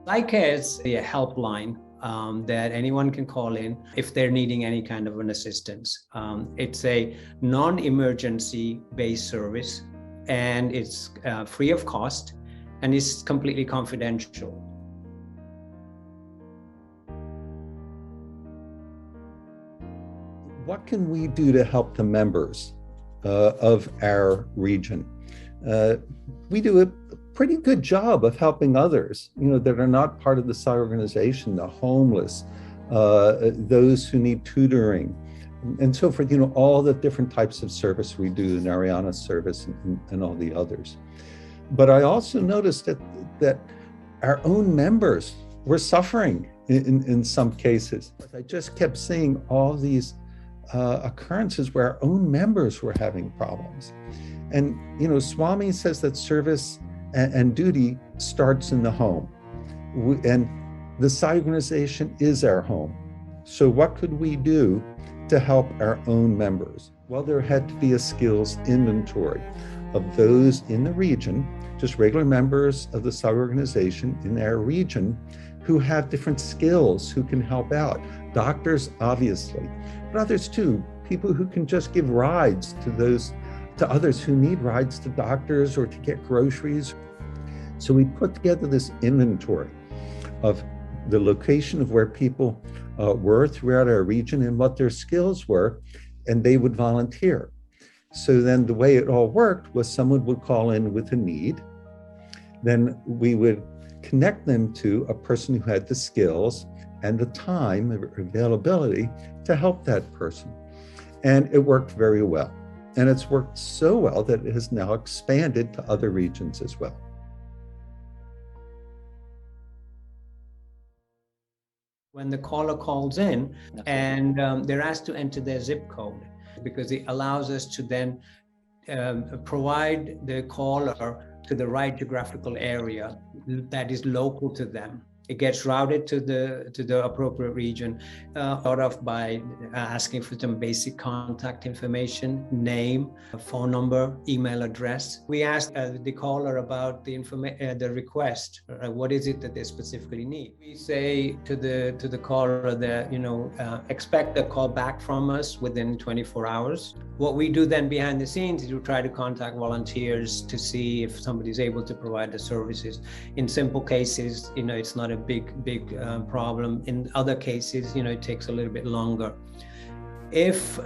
SSSIO is a helpline that anyone can call in if they're needing any kind of an assistance. It's a non-emergency based service, and it's free of cost, and it's completely confidential. What can we do to help the members of our region? We do a pretty good job of helping others, that are not part of the SSIO organization, the homeless, those who need tutoring, and so forth, all the different types of service we do in Ariana's service and all the others. But I also noticed that our own members were suffering in some cases. I just kept seeing all these occurrences where our own members were having problems. And, Swami says that service and duty starts in the home. And the SSIO organization is our home. So what could we do to help our own members? Well, there had to be a skills inventory of those in the region, just regular members of the SSIO organization in our region who have different skills, who can help out. Doctors, obviously, but others too, people who can just give rides to others who need rides to doctors or to get groceries. So we put together this inventory of the location of where people were throughout our region and what their skills were, and they would volunteer. So then the way it all worked was someone would call in with a need, then we would connect them to a person who had the skills and the time availability to help that person. And it worked very well. And it's worked so well that it has now expanded to other regions as well. When the caller calls in and they're asked to enter their zip code, because it allows us to then provide the caller to the right geographical area that is local to them. It gets routed to the appropriate region, sort of by asking for some basic contact information, name, phone number, email address. We ask the caller about the request. What is it that they specifically need? We say to the caller that expect a call back from us within 24 hours. What we do then behind the scenes is we try to contact volunteers to see if somebody's able to provide the services. In simple cases, it's not a big problem. In other cases, it takes a little bit longer. If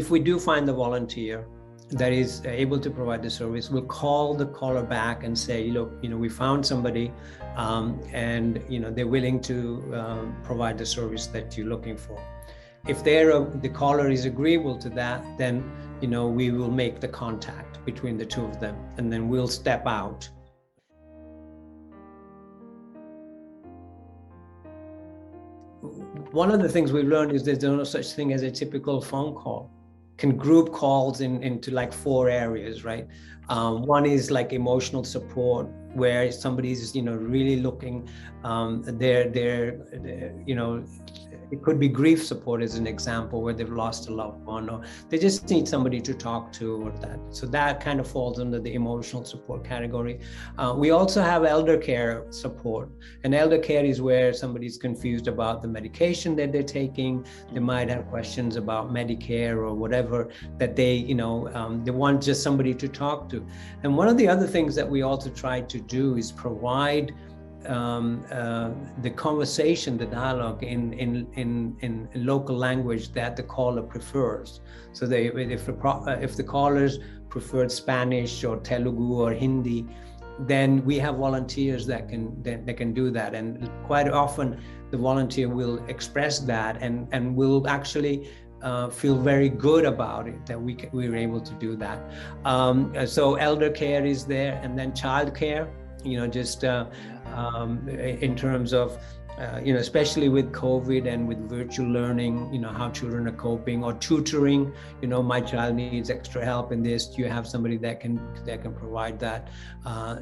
we do find the volunteer that is able to provide the service, we'll call the caller back and say, look, we found somebody, and they're willing to provide the service that you're looking for. If the caller is agreeable to that, then we will make the contact between the two of them, and then we'll step out. One of the things we've learned is there's no such thing as a typical phone call. Can group calls into like 4 areas, right? One is like emotional support, where somebody's really looking, it could be grief support as an example, where they've lost a loved one, or they just need somebody to talk to, or that. So that kind of falls under the emotional support category. We also have elder care support, and elder care is where somebody's confused about the medication that they're taking. They might have questions about Medicare or whatever that they want just somebody to talk to. And one of the other things that we also try to do is provide the conversation, the dialogue in local language that the caller prefers. So if the callers preferred Spanish or Telugu or Hindi, then we have volunteers that can do that. And quite often the volunteer will express that and will actually feel very good about it, that we were able to do that. So elder care is there, and then child care, in terms of, especially with COVID and with virtual learning, how children are coping, or tutoring, my child needs extra help in this. Do you have somebody that can provide that?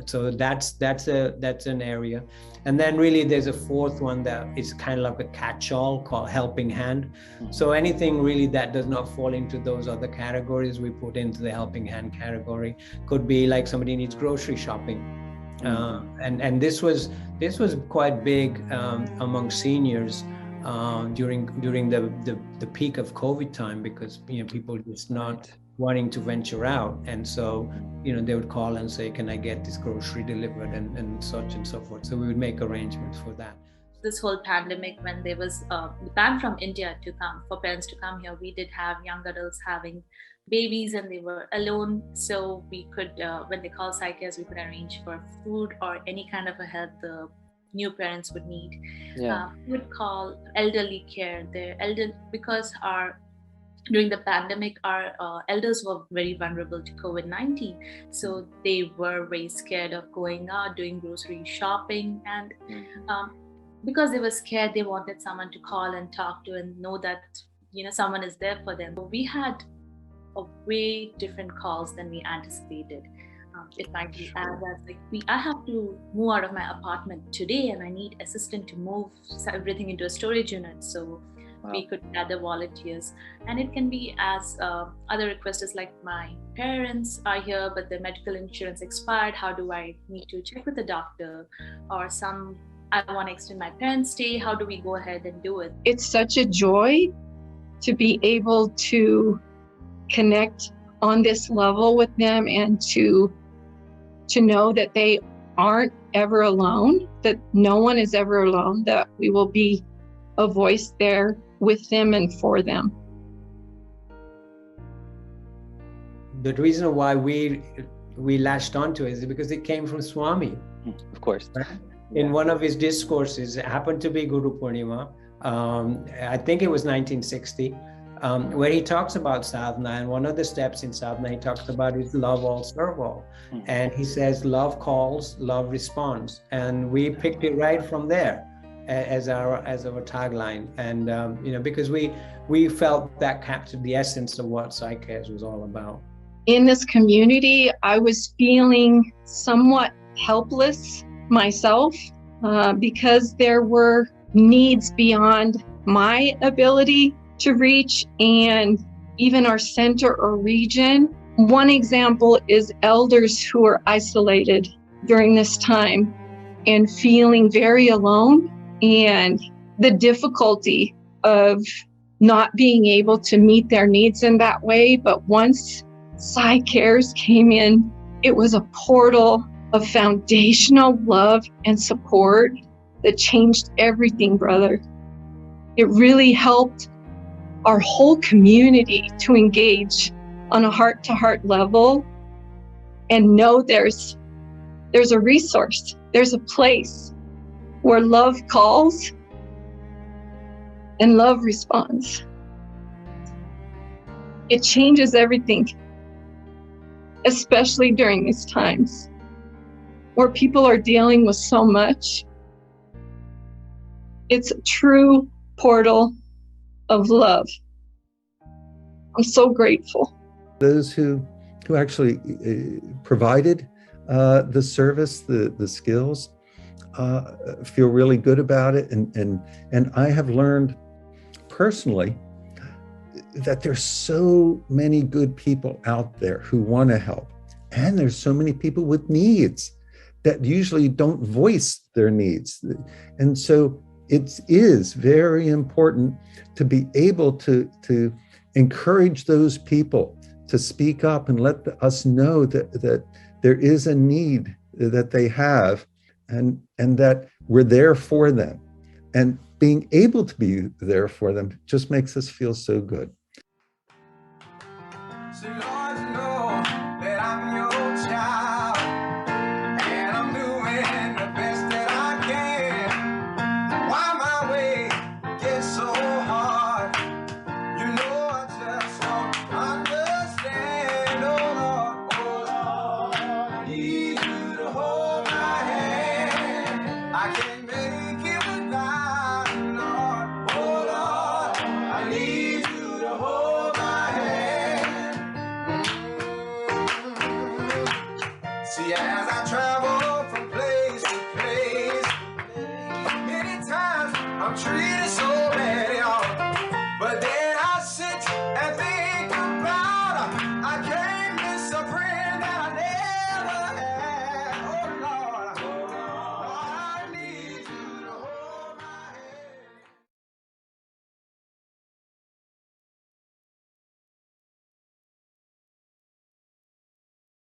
So that's an area. And then really there's a fourth one that is kind of like a catch-all called helping hand. So anything really that does not fall into those other categories, we put into the helping hand category. Could be like somebody needs grocery shopping. And this was quite big among seniors during the peak of COVID time, because people just not wanting to venture out, and so they would call and say, can I get this grocery delivered, and such and so forth. So we would make arrangements for that. This whole pandemic, when there was the ban from India to come, for parents to come here, we did have young adults having babies and they were alone. So we could, when they call psychiatrists, we could arrange for food or any kind of a help the new parents would need. We would call elderly care, because during the pandemic, our elders were very vulnerable to COVID-19. So they were very scared of going out, doing grocery shopping, and because they were scared, they wanted someone to call and talk to and know that someone is there for them. We had a way different calls than we anticipated. It might be as like I have to move out of my apartment today and I need assistance to move everything into a storage unit. So we could gather volunteers, and it can be as other requests is like, my parents are here but their medical insurance expired, how do I need to check with the doctor, or I want to extend my parents' stay, how do we go ahead and do it? It's such a joy to be able to connect on this level with them, and to know that they aren't ever alone, that no one is ever alone, that we will be a voice there with them and for them. The reason why we latched onto it is because it came from Swami. Of course. Right? In one of his discourses, it happened to be Guru Purnima, I think it was 1960, where he talks about sadhana, and one of the steps in sadhana he talks about is love all, serve all. And he says, love calls, love responds. And we picked it right from there as our tagline. And because we felt that captured the essence of what Psych-Cares was all about. In this community, I was feeling somewhat helpless myself, because there were needs beyond my ability to reach, and even our center or region. One example is elders who are isolated during this time and feeling very alone, and the difficulty of not being able to meet their needs in that way. But once Psych-Cares came in, it was a portal of foundational love and support that changed everything, brother. It really helped our whole community to engage on a heart-to-heart level and know there's a resource, there's a place where love calls and love responds. It changes everything, especially during these times where people are dealing with so much. It's a true portal of love. I'm so grateful. Those who actually provided the service, the skills, feel really good about it. And I have learned personally that there's so many good people out there who want to help. And there's so many people with needs that usually don't voice their needs. And so it is very important to be able to encourage those people to speak up and let us know that there is a need that they have, and that we're there for them. And being able to be there for them just makes us feel so good.